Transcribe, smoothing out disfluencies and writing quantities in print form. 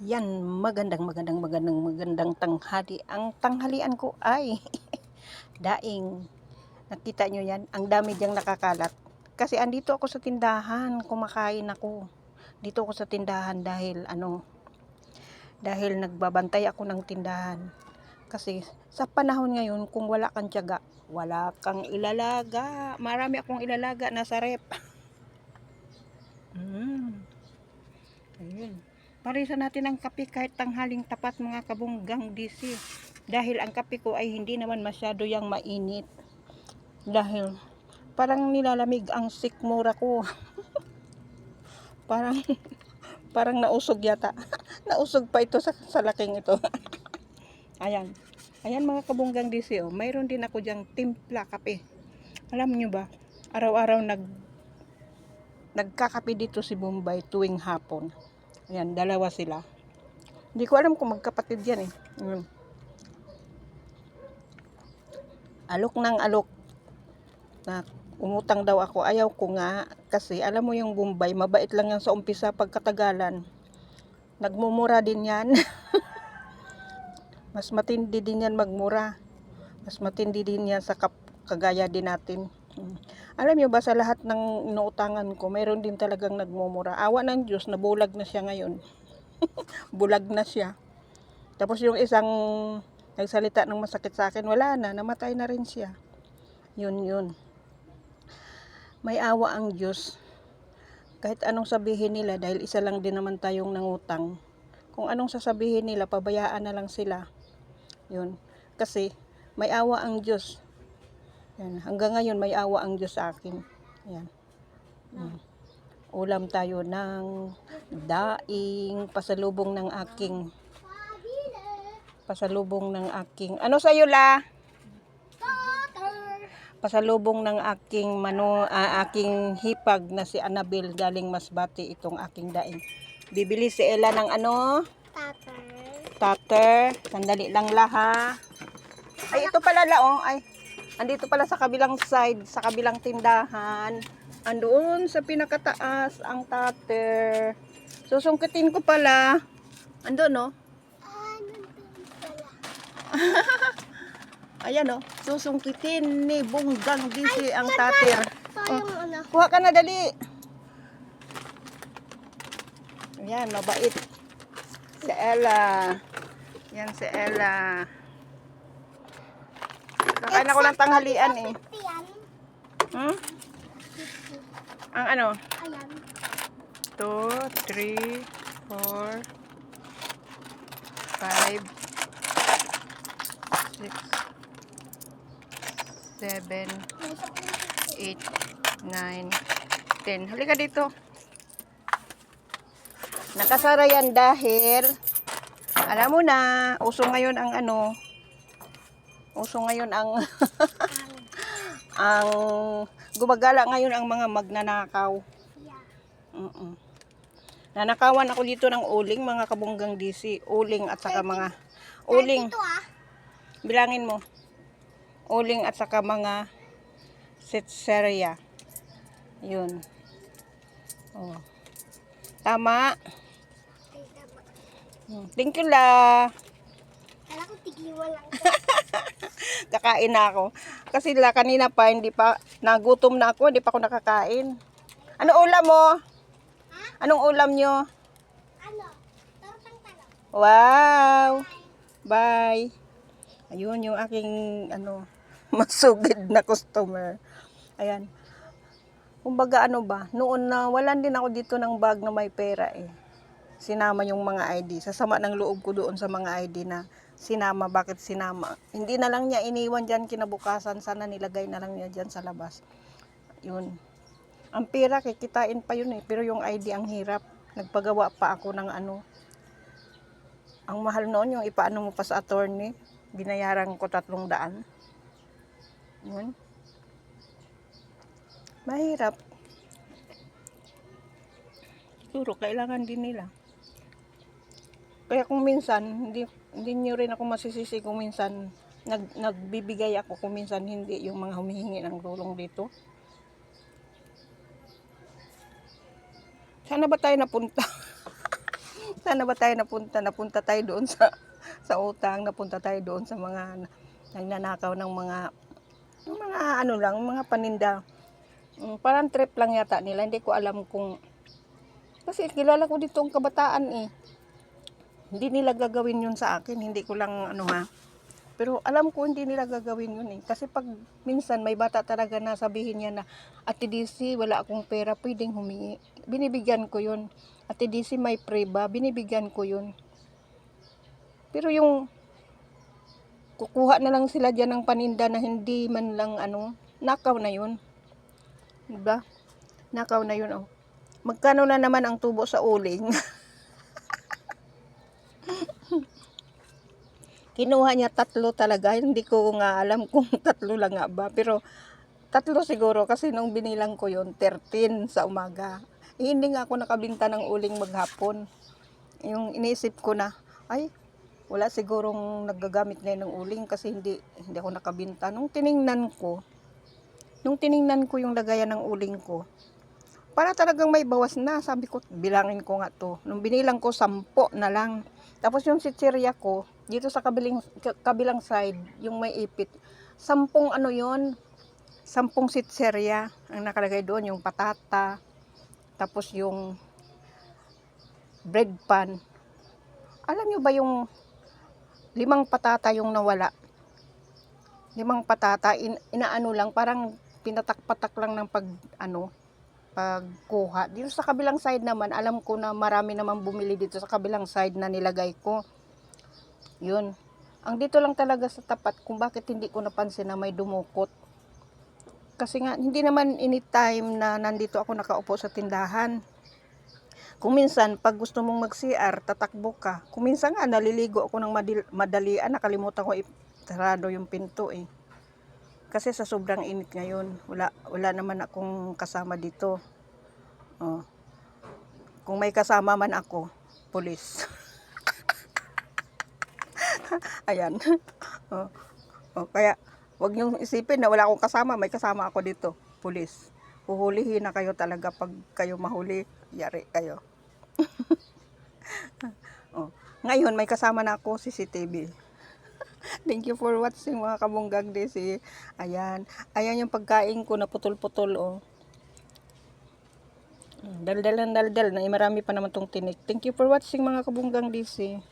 Yan, magandang tanghali. Ang tanghalian ko ay daing. Nakita nyo yan? Ang dami diyang nakakalat. Kasi andito ako sa tindahan, kumakain ako. Dito ako sa tindahan dahil nagbabantay ako ng tindahan. Kasi sa panahon ngayon, kung wala kang tiyaga, wala kang ilalaga. Marami akong ilalaga nasa rep. Ayun. Parisan natin ang kape kahit tanghaling tapat, mga kabunggang DC. Dahil ang kape ko ay hindi naman masyado yang mainit. Dahil parang nilalamig ang sikmura ko. parang parang nausog yata. Nausog pa ito sa laking ito. Ayan. Ayan mga kabunggang DC. Oh. Mayroon din ako diyang timpla kape. Alam nyo ba? Araw-araw nagkakape dito si Bombay tuwing hapon. Ayan, dalawa sila. Hindi ko alam kung magkapatid yan eh. Alok ng alok. Na umutang daw ako. Ayaw ko nga. Kasi alam mo yung Bombay, mabait lang yan sa umpisa, pagkatagalan. Nagmumura din yan. Mas matindi din yan magmura. Mas matindi din yan sa kagaya din natin. Alam nyo ba, sa lahat ng inuutangan ko, mayroon din talagang nagmumura. Awa ng Diyos, nabulag na siya ngayon. Bulag na siya. Tapos yung isang nagsalita ng masakit sa akin, wala na, namatay na rin siya. Yun. May awa ang Diyos. Kahit anong sabihin nila, dahil isa lang din naman tayong nangutang. Kung anong sasabihin nila, pabayaan na lang sila. Yun. Kasi may awa ang Diyos. Yan. Hanggang ngayon may awa ang Diyos sa akin. Yan. Ulam tayo ng daing, pasalubong ng aking ano sa'yo la? Pasalubong ng aking aking hipag na si Annabel galing Masbate, itong aking daing. Bibili si Ella ng ano? Tater. Sandali lang la ha. Ay, ito pala la oh. Ay, andito pala sa kabilang side, sa kabilang tindahan. Andoon sa pinakataas ang tater. Susungkitin ko pala. Andoon no? Ayan o, susungkitin ni Bunggang DC ang tater. Kuha ka na dali. Ayan, mabait. Si Ella. Yan si Ella. Kakain ako ng tanghalian eh. Ang ano? 2, 3, 4, 5, 6, 7, 8, 9, 10. Halika dito. Nakasara yan dahil alam mo na, uso ngayon ang ang gumagala ngayon ang mga magnanakaw. Nanakawan ako dito ng uling, mga kabunggang DC. Uling at saka mga uling. Bilangin mo. Uling at saka mga sitseria. Yun. Oh. Tama. Thank you la. Kala ko tigiwan lang. Kakain na ako. Kasi kanina pa, hindi pa, nagutom na ako, hindi pa ako nakakain. Ano ulam mo? Anong ulam nyo? Tortang talong. Wow! Bye! Ayun yung aking, masugid na customer. Ayan. Kumbaga noon na walan din ako dito ng bag na may pera eh. Sinama yung mga ID. Sasama ng loob ko doon sa mga ID na sinama. Bakit sinama? Hindi na lang niya iniwan dyan kinabukasan. Sana nilagay na lang niya dyan sa labas. Yun. Ang pera, kikitain pa yun eh. Pero yung ID ang hirap. Nagpagawa pa ako ng Ang mahal noon yung ipaano mo pa sa attorney. Binayaran ko 300. Yun. Mahirap. Siguro kailangan din nila. Kaya kung minsan, hindi nyo rin ako masisisi kung minsan nagbibigay ako, kung minsan hindi yung mga humihingi ng tulong dito. Saan na ba tayo napunta? Saan na ba tayo napunta? Napunta tayo doon sa utang, napunta tayo doon sa mga nagnanakaw ng mga ano lang, mga paninda. Parang trip lang yata nila. Hindi ko alam kung, kasi kilala ko dito ang kabataan eh. Hindi nila gagawin yun sa akin. Hindi ko lang ano ha. Pero alam ko hindi nila gagawin yun eh. Kasi pag minsan may bata talaga na sabihin niya na, Ate DC, wala akong pera, pwedeng humingi. Binibigyan ko yun. Ate DC, may pre ba? Binibigyan ko yun. Pero yung kukuha na lang sila dyan ng paninda na hindi man lang ano, nakaw na yun. Diba? Nakaw na yun oh. Magkano na naman ang tubo sa uling? Kinuha niya 3 talaga. Hindi ko nga alam kung 3 lang nga ba. Pero 3 siguro kasi nung binilang ko yon 13 sa umaga. Hindi nga ako nakabinta ng uling maghapon. Yung iniisip ko na, ay, wala sigurong nagagamit ngayon ng uling kasi hindi ako nakabinta. Nung tiningnan ko yung lagayan ng uling ko, para talagang may bawas na. Sabi ko, bilangin ko nga to. Nung binilang ko, 10 na lang. Tapos yung sitsirya ko, dito sa kabilang side, yung may ipit, 10 ano yon, 10 sitsirya ang nakalagay doon, yung patata, tapos yung bread pan. Alam nyo ba yung 5 patata yung nawala? 5 patata, inaano lang, parang pinatak-patak lang ng pagkuha. Dito sa kabilang side naman, alam ko na marami naman bumili dito sa kabilang side na nilagay ko. Yun. Ang dito lang talaga sa tapat kung bakit hindi ko napansin na may dumukot. Kasi nga, hindi naman anytime na nandito ako nakaupo sa tindahan. Kung minsan, pag gusto mong mag-CR, tatakbo ka. Kung minsan nga, naliligo ako ng madalian, nakalimutan ko sarado yung pinto eh. Kasi sa sobrang init ngayon, wala naman akong kasama dito. Oh. Kung may kasama man ako, pulis. Ayan. Kaya, wag niyong isipin na wala akong kasama, may kasama ako dito, pulis. Huhulihin na kayo talaga pag kayo mahuli, yari kayo. Ngayon, may kasama na ako, CCTV. Thank you for watching mga kabunggang desi. Ayan. Ayan yung pagkain ko na putol-putol oh. Daldal na marami pa naman tong tinik. Thank you for watching mga kabunggang desi.